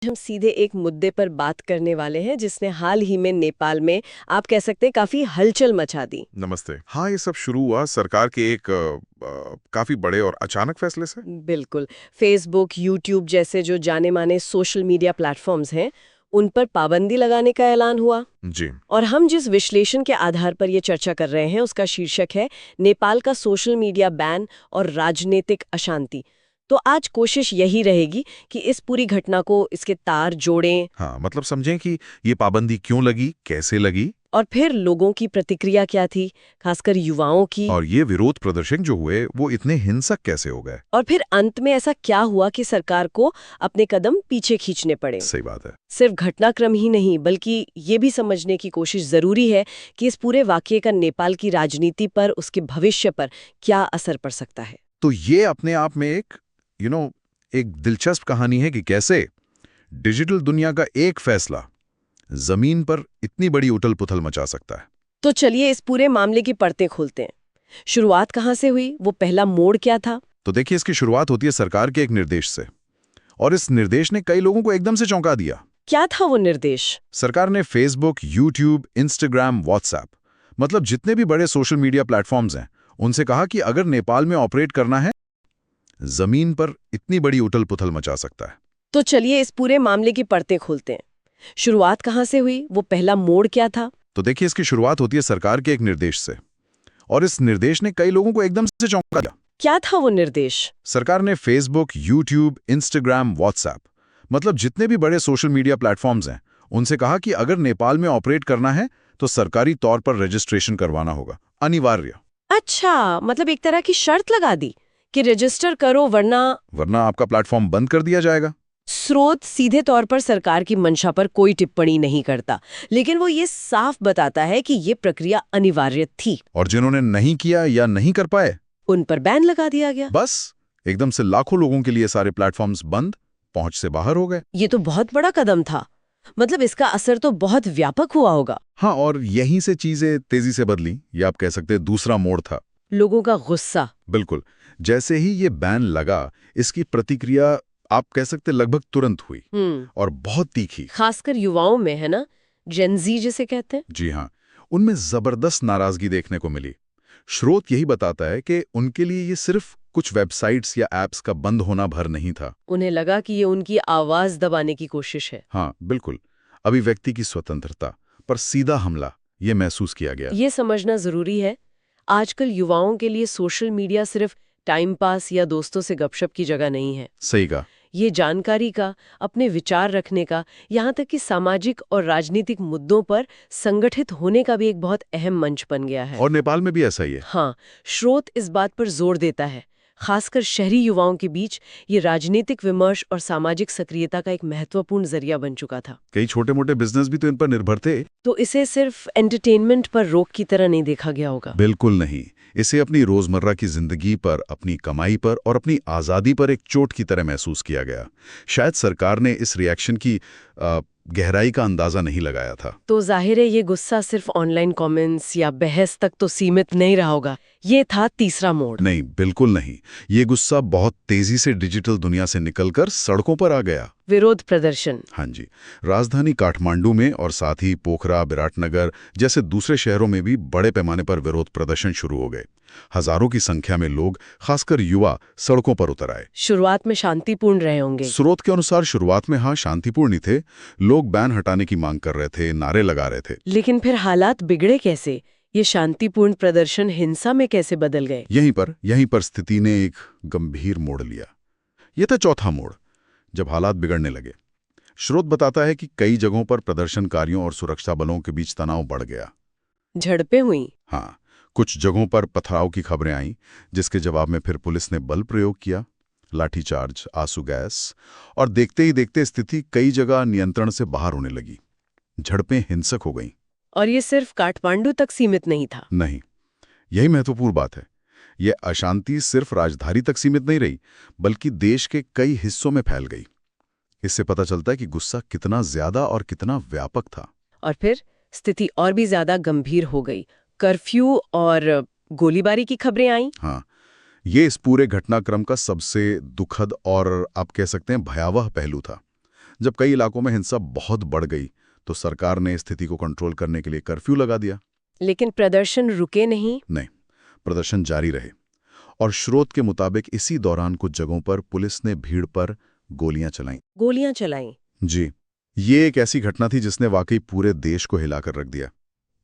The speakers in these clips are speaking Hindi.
हम सीधे एक मुद्दे पर बात करने वाले हैं जिसने हाल ही में नेपाल में आप कह सकते हैं काफी हलचल मचा दी। नमस्ते। हाँ, ये सब शुरू हुआ सरकार के एक काफी बड़े और अचानक फैसले से। बिल्कुल। फेसबुक, यूट्यूब जैसे जो जाने माने सोशल मीडिया प्लेटफॉर्म्स हैं, उन पर पाबंदी लगाने का ऐलान हुआ। जी। और हम जिस विश्लेषण के आधार पर ये चर्चा कर रहे हैं उसका शीर्षक है नेपाल का सोशल मीडिया बैन और राजनीतिक अशांति। तो आज कोशिश यही रहेगी कि इस पूरी घटना को इसके तार जोड़ें हाँ, मतलब समझें कि ये पाबंदी क्यों लगी, कैसे लगी। और फिर लोगों की प्रतिक्रिया क्या थी, खासकर युवाओं की। और ये विरोध प्रदर्शन जो हुए वो इतने हिंसक कैसे हो गए। और फिर अंत में ऐसा क्या हुआ कि सरकार को अपने कदम पीछे खींचने पड़े। सही बात है। सिर्फ घटनाक्रम ही नहीं बल्कि ये भी समझने की कोशिश जरूरी है कि इस पूरे वाकये का नेपाल की राजनीति पर, उसके भविष्य पर क्या असर पड़ सकता है। तो ये अपने आप में एक एक दिलचस्प कहानी है कि कैसे डिजिटल दुनिया का एक फैसला जमीन पर इतनी बड़ी उथल पुथल मचा सकता है। तो चलिए इस पूरे मामले की परतें खोलते हैं। शुरुआत कहाँ से हुई, वो पहला मोड़ क्या था। तो देखिए, इसकी शुरुआत होती है सरकार के एक निर्देश से, और इस निर्देश ने कई लोगों को एकदम से चौंका दिया। क्या था वो निर्देश? सरकार ने फेसबुक, यूट्यूब, इंस्टाग्राम, व्हाट्सएप, मतलब जितने भी बड़े सोशल मीडिया प्लेटफॉर्म्स हैं, उनसे कहा कि अगर नेपाल में ऑपरेट करना है, जमीन पर इतनी बड़ी उथल पुथल मचा सकता है। तो चलिए इस पूरे मामले की परतें खोलते हैं। शुरुआत कहाँ से हुई, वो पहला मोड़ क्या था? तो देखिए, इसकी शुरुआत होती है सरकार के एक निर्देश से, और इस निर्देश ने कई लोगों को एकदम से चौंका दिया। क्या था वो निर्देश? सरकार ने फेसबुक, यूट्यूब, इंस्टाग्राम, व्हाट्सएप, मतलब जितने भी बड़े सोशल मीडिया प्लेटफॉर्म्स हैं, उनसे कहा कि अगर नेपाल में ऑपरेट करना है तो सरकारी तौर पर रजिस्ट्रेशन करवाना होगा, अनिवार्य। अच्छा, मतलब एक तरह की शर्त लगा दी कि रजिस्टर करो वरना आपका प्लेटफॉर्म बंद कर दिया जाएगा। स्रोत सीधे तौर पर सरकार की मंशा पर कोई टिप्पणी नहीं करता, लेकिन वो ये साफ बताता है कि ये प्रक्रिया अनिवार्य थी। और जिन्होंने नहीं किया या नहीं कर पाए, उन पर बैन लगा दिया गया। बस एकदम से लाखों लोगों के लिए सारे प्लेटफॉर्म्स बंद, पहुंच से बाहर हो गए। ये तो बहुत बड़ा कदम था। मतलब इसका असर तो बहुत व्यापक हुआ होगा। हाँ, और यहीं से चीजें तेजी से बदली, या आप कह सकते हैं दूसरा मोड़ था। लोगों का गुस्सा। बिल्कुल। जैसे ही ये बैन लगा, इसकी प्रतिक्रिया आप कह सकते लगभग तुरंत हुई, और बहुत तीखी। खासकर युवाओं में, है ना, जेनजी जिसे कहते हैं। जी हाँ, उनमें जबरदस्त नाराजगी देखने को मिली। स्रोत यही बताता है कि उनके लिए ये सिर्फ कुछ वेबसाइट्स या एप्स का बंद होना भर नहीं था। उन्हें लगा कि ये उनकी आवाज दबाने की कोशिश है। हाँ, बिल्कुल। अभिव्यक्ति की स्वतंत्रता पर सीधा हमला, ये महसूस किया गया। ये समझना जरूरी है, आजकल युवाओं के लिए सोशल मीडिया सिर्फ टाइम पास या दोस्तों से गपशप की जगह नहीं है। सही कहा। ये जानकारी का, अपने विचार रखने का, यहाँ तक कि सामाजिक और राजनीतिक मुद्दों पर संगठित होने का भी एक बहुत अहम मंच बन गया है। और नेपाल में भी ऐसा ही है। हाँ, स्रोत इस बात पर जोर देता है, खासकर शहरी युवाओं के बीच ये राजनीतिक विमर्श और सामाजिक सक्रियता का एक महत्वपूर्ण जरिया बन चुका था। कई छोटे मोटे बिजनेस भी तो इन पर निर्भर थे। तो इसे सिर्फ एंटरटेनमेंट पर रोक की तरह नहीं देखा गया होगा। बिल्कुल नहीं। इसे अपनी रोजमर्रा की जिंदगी पर, अपनी कमाई पर और अपनी आजादी पर एक चोट की तरह महसूस किया गया। शायद सरकार ने इस रिएक्शन की गहराई का अंदाजा नहीं लगाया था। तो जाहिर है ये गुस्सा सिर्फ ऑनलाइन कमेंट्स या बहस तक तो सीमित नहीं रहा होगा। ये था तीसरा मोड़। नहीं, बिल्कुल नहीं। ये गुस्सा बहुत तेजी से डिजिटल दुनिया से निकलकर सड़कों पर आ गया। विरोध प्रदर्शन। हाँ जी, राजधानी काठमांडू में और साथ ही पोखरा, विराटनगर जैसे दूसरे शहरों में भी बड़े पैमाने पर विरोध प्रदर्शन शुरू हो गए। हजारों की संख्या में लोग, खासकर युवा, सड़कों पर उतर आए। शुरुआत में शांतिपूर्ण रहे होंगे। स्रोत के अनुसार शुरुआत में हाँ शांतिपूर्ण ही थे। लोग बैन हटाने की मांग कर रहे थे, नारे लगा रहे थे। लेकिन फिर हालात बिगड़े कैसे? ये शांतिपूर्ण प्रदर्शन हिंसा में कैसे बदल गए? यहीं पर स्थिति ने एक गंभीर मोड़ लिया। यह था चौथा मोड़, जब हालात बिगड़ने लगे। स्रोत बताता है कि कई जगहों पर प्रदर्शनकारियों और सुरक्षा बलों के बीच तनाव बढ़ गया। झड़पें हुई। हाँ, कुछ जगहों पर पथराव की खबरें आईं, जिसके जवाब में फिर पुलिस ने बल प्रयोग किया, लाठीचार्ज, आंसू गैस, और देखते ही देखते स्थिति कई जगह नियंत्रण से बाहर होने लगी। झड़पें हिंसक हो गईं। और ये सिर्फ काठमांडू तक सीमित नहीं था। नहीं, यही महत्वपूर्ण बात है। यह अशांति सिर्फ राजधानी तक सीमित नहीं रही, बल्कि देश के कई हिस्सों में फैल गई। इससे पता चलता है कि गुस्सा कितना ज्यादा और कितना व्यापक था। और फिर स्थिति और भी ज्यादा गंभीर हो गई। कर्फ्यू और गोलीबारी की खबरें आईं। हाँ, ये इस पूरे घटनाक्रम का सबसे दुखद और आप कह सकते हैं भयावह पहलू था। जब कई इलाकों में हिंसा बहुत बढ़ गई तो सरकार ने स्थिति को कंट्रोल करने के लिए कर्फ्यू लगा दिया। लेकिन प्रदर्शन रुके नहीं। नहीं, प्रदर्शन जारी रहे और स्रोत के मुताबिक इसी दौरान कुछ जगहों पर पुलिस ने भीड़ पर गोलियां चलाईं। गोलियां चलाईं। जी, ये एक ऐसी घटना थी जिसने वाकई पूरे देश को हिलाकर रख दिया।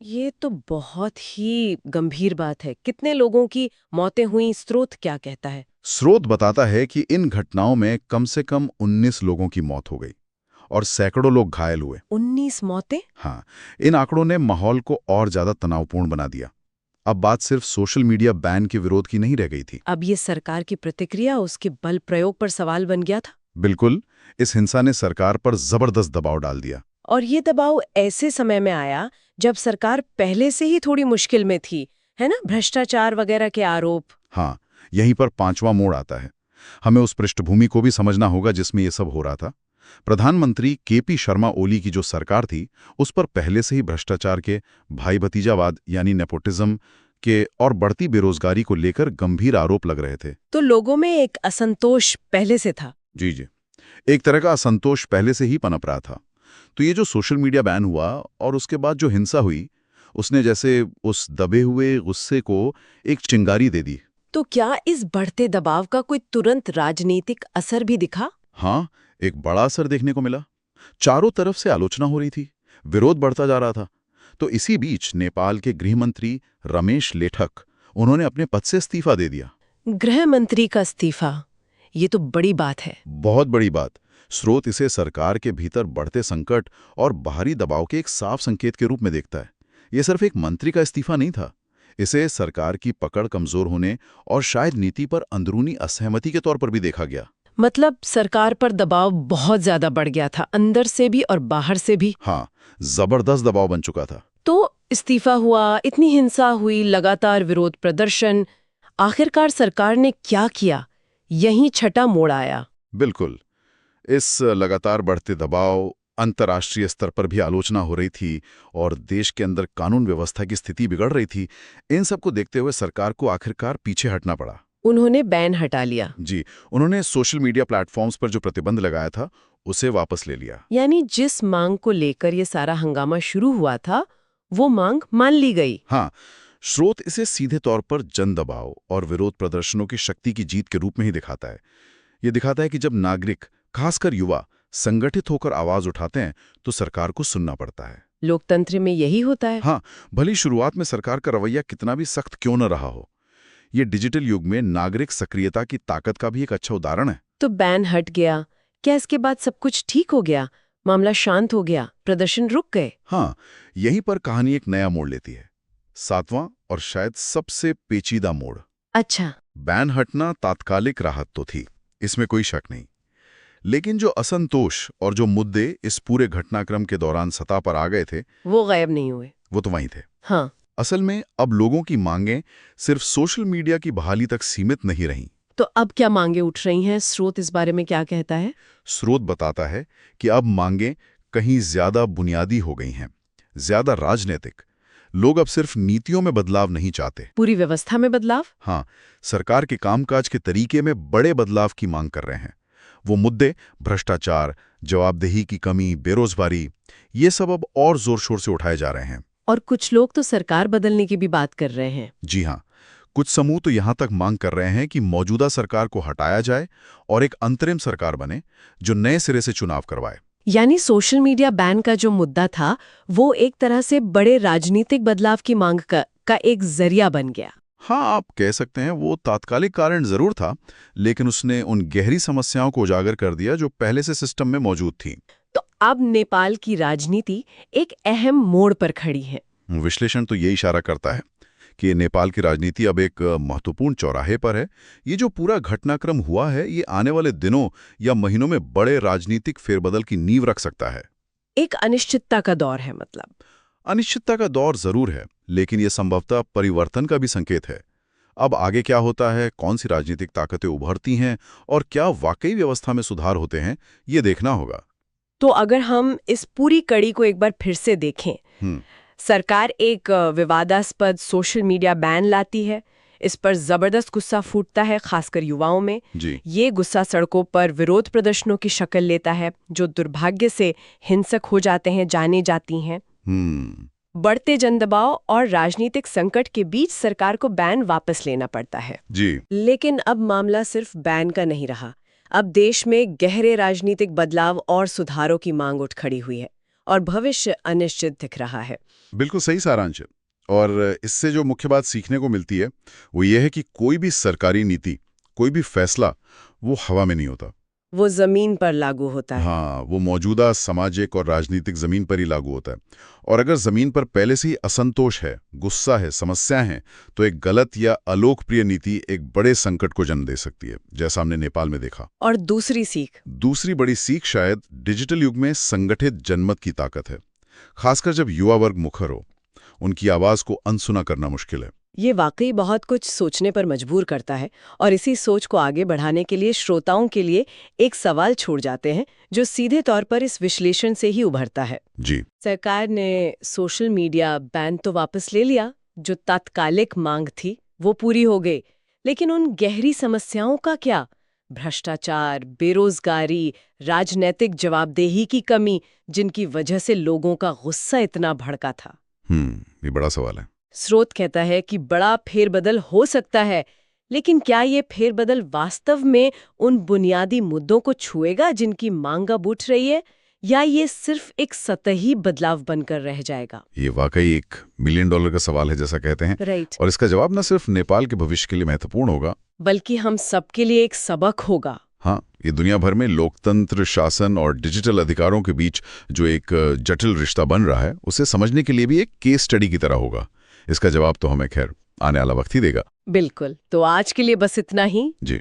ये तो बहुत ही गंभीर बात है। कितने लोगों की मौतें हुई, स्रोत क्या कहता है? स्रोत बताता है कि इन घटनाओं में कम से कम 19 लोगों की मौत हो गई और सैकड़ों लोग घायल हुए। 19 मौतें? हाँ, इन आंकड़ों ने माहौल को और ज्यादा तनावपूर्ण बना दिया। अब बात सिर्फ सोशल मीडिया बैन के विरोध की नहीं रह गई थी। अब ये सरकार की प्रतिक्रिया, उसके बल प्रयोग पर सवाल बन गया था। बिल्कुल, इस हिंसा ने सरकार पर जबरदस्त दबाव डाल दिया। और ये दबाव ऐसे समय में आया जब सरकार पहले से ही थोड़ी मुश्किल में थी, है ना? भ्रष्टाचार वगैरह के आरोप। हाँ, यहीं पर पांचवा मोड़ आता है। हमें उस पृष्ठभूमि को भी समझना होगा जिसमें ये सब हो रहा था। प्रधानमंत्री केपी शर्मा ओली की जो सरकार थी, उस पर पहले से ही भ्रष्टाचार के, भाई भतीजावाद यानी नेपोटिज्म के और बढ़ती बेरोजगारी को लेकर गंभीर आरोप लग रहे थे। तो लोगों में एक असंतोष पहले से था। जी जी, एक तरह का असंतोष पहले से ही पनप रहा था। तो ये जो सोशल मीडिया बैन हुआ और उसके बाद जो हिंसा हुई, उसने जैसे उस दबे हुए गुस्से को एक चिंगारी दे दी। तो क्या इस बढ़ते दबाव का कोई तुरंत राजनीतिक असर भी दिखा? हाँ, एक बड़ा असर देखने को मिला। चारों तरफ से आलोचना हो रही थी, विरोध बढ़ता जा रहा था। तो इसी बीच नेपाल के गृह मंत्री रमेश लेठक, उन्होंने अपने पद से इस्तीफा दे दिया। गृह मंत्री का इस्तीफा, ये तो बड़ी बात है। बहुत बड़ी बात। स्रोत इसे सरकार के भीतर बढ़ते संकट और बाहरी दबाव के एक साफ संकेत के रूप में देखता है। ये सिर्फ एक मंत्री का इस्तीफा नहीं था, इसे सरकार की पकड़ कमजोर होने और शायद नीति पर अंदरूनी असहमति के तौर पर भी देखा गया। मतलब सरकार पर दबाव बहुत ज्यादा बढ़ गया था, अंदर से भी और बाहर से भी। हाँ, जबरदस्त दबाव बन चुका था। तो इस्तीफा हुआ, इतनी हिंसा हुई, लगातार विरोध प्रदर्शन, आखिरकार सरकार ने क्या किया? यहीं छठा मोड़ आया। बिल्कुल, इस लगातार बढ़ते दबाव, अंतर्राष्ट्रीय स्तर पर भी आलोचना हो रही थी और देश के अंदर कानून व्यवस्था की स्थिति बिगड़ रही थी। इन सब को देखते हुए सरकार को आखिरकार पीछे हटना पड़ा। उन्होंने बैन हटा लिया। जी, उन्होंने सोशल मीडिया प्लेटफॉर्म्स पर जो प्रतिबंध लगाया था, उसे वापस ले लिया। यानी जिस मांग को लेकर ये सारा हंगामा शुरू हुआ था, वो मांग मान ली गई। हाँ, स्रोत इसे सीधे तौर पर जन दबाव और विरोध प्रदर्शनों की शक्ति की जीत के रूप में ही दिखाता है। ये दिखाता है कि जब नागरिक, खासकर युवा, संगठित होकर आवाज उठाते हैं तो सरकार को सुनना पड़ता है। लोकतंत्र में यही होता है। हाँ, भली शुरुआत में सरकार का रवैया कितना भी सख्त क्यों न रहा हो। ये डिजिटल युग में नागरिक सक्रियता की ताकत का भी एक अच्छा उदाहरण है। तो बैन हट गया, क्या इसके बाद सब कुछ ठीक हो गया? मामला शांत हो गया, प्रदर्शन रुक गए? हाँ, यहीं पर कहानी एक नया मोड़ लेती है। 7वां और शायद सबसे पेचीदा मोड़। अच्छा। बैन हटना तात्कालिक राहत तो थी, इसमें कोई शक नहीं। लेकिन जो असंतोष और जो मुद्दे इस पूरे घटनाक्रम के दौरान सतह पर आ गए थे, वो गायब नहीं हुए। वो तो वहीं थे। हाँ। असल में अब लोगों की मांगें सिर्फ सोशल मीडिया की बहाली तक सीमित नहीं रहीं। तो अब क्या मांगे उठ रही हैं? स्रोत इस बारे में क्या कहता है? स्रोत बताता है कि अब मांगें कहीं ज्यादा बुनियादी हो गई हैं, ज्यादा राजनीतिक। लोग अब सिर्फ नीतियों में बदलाव नहीं चाहते, पूरी व्यवस्था में बदलाव। हाँ, सरकार के कामकाज के तरीके में बड़े बदलाव की मांग कर रहे हैं। वो मुद्दे, भ्रष्टाचार, जवाबदेही की कमी, बेरोजगारी, ये सब अब और जोर शोर से उठाए जा रहे हैं। और कुछ लोग तो सरकार बदलने की भी बात कर रहे हैं। जी हाँ, कुछ समूह तो यहां तक मांग कर रहे हैं कि मौजूदा सरकार को हटाया जाए और एक अंतरिम सरकार बने जो नए सिरे से चुनाव करवाए। यानी सोशल मीडिया बैन का जो मुद्दा था, वो एक तरह से बड़े राजनीतिक बदलाव की मांग का एक जरिया बन गया। हाँ, आप कह सकते हैं वो तात्कालिक कारण जरूर था, लेकिन उसने उन गहरी समस्याओं को उजागर कर दिया जो पहले से सिस्टम में मौजूद थी। तो अब नेपाल की राजनीति एक अहम मोड़ पर खड़ी है। विश्लेषण तो ये इशारा करता है कि नेपाल की राजनीति अब एक महत्वपूर्ण चौराहे पर है। ये जो पूरा घटनाक्रम हुआ है, ये आने वाले दिनों या महीनों में बड़े राजनीतिक फेरबदल की नींव रख सकता है। एक अनिश्चितता का दौर है। मतलब अनिश्चितता का दौर जरूर है, लेकिन यह संभवतः परिवर्तन का भी संकेत है। अब आगे क्या होता है, कौन सी राजनीतिक ताकतें उभरती हैं और क्या वाकई व्यवस्था में सुधार होते हैं, ये देखना होगा। तो अगर हम इस पूरी कड़ी को एक बार फिर से देखें, सरकार एक विवादास्पद सोशल मीडिया बैन लाती है, इस पर जबरदस्त गुस्सा फूटता है, खासकर युवाओं में। जी। ये गुस्सा सड़कों पर विरोध प्रदर्शनों की शक्ल लेता है, जो दुर्भाग्य से हिंसक हो जाते हैं, जाने जाती हैं। बढ़ते जनदबाव और राजनीतिक संकट के बीच सरकार को बैन वापस लेना पड़ता है। जी। लेकिन अब मामला सिर्फ बैन का नहीं रहा। अब देश में गहरे राजनीतिक बदलाव और सुधारों की मांग उठ खड़ी हुई है और भविष्य अनिश्चित दिख रहा है। बिल्कुल सही सारांश है। और इससे जो मुख्य बात सीखने को मिलती है वो ये है कि कोई भी सरकारी नीति, कोई भी फैसला वो हवा में नहीं होता, वो जमीन पर लागू होता है। हाँ, वो मौजूदा सामाजिक और राजनीतिक जमीन पर ही लागू होता है। और अगर जमीन पर पहले से ही असंतोष है, गुस्सा है, समस्याएं हैं, तो एक गलत या अलोकप्रिय नीति एक बड़े संकट को जन्म दे सकती है, जैसा हमने नेपाल में देखा। और दूसरी बड़ी सीख शायद डिजिटल युग में संगठित जनमत की ताकत है, खासकर जब युवा वर्ग मुखर हो। उनकी आवाज को अनसुना करना मुश्किल है। ये वाकई बहुत कुछ सोचने पर मजबूर करता है और इसी सोच को आगे बढ़ाने के लिए श्रोताओं के लिए एक सवाल छोड़ जाते हैं, जो सीधे तौर पर इस विश्लेषण से ही उभरता है। जी। सरकार ने सोशल मीडिया बैन तो वापस ले लिया, जो तात्कालिक मांग थी वो पूरी हो गई, लेकिन उन गहरी समस्याओं का क्या? भ्रष्टाचार, बेरोजगारी, राजनैतिक जवाबदेही की कमी, जिनकी वजह से लोगों का गुस्सा इतना भड़का था। ये बड़ा सवाल है। स्रोत कहता है कि बड़ा फेरबदल हो सकता है, लेकिन क्या ये फेरबदल वास्तव में उन बुनियादी मुद्दों को छुएगा जिनकी मांग अब उठ रही है, या ये सिर्फ एक सतही बदलाव बनकर रह जाएगा? ये वाकई $1 मिलियन का सवाल है, जैसा कहते हैं। राइट। और इसका जवाब न सिर्फ नेपाल के भविष्य के लिए महत्वपूर्ण होगा, बल्कि हम सबके लिए एक सबक होगा। हाँ, ये दुनिया भर में लोकतंत्र, शासन और डिजिटल अधिकारों के बीच जो एक जटिल रिश्ता बन रहा है, उसे समझने के लिए भी एक केस स्टडी की तरह होगा। इसका जवाब तो हमें खैर आने वाला वक्त ही देगा। बिल्कुल। तो आज के लिए बस इतना ही। जी।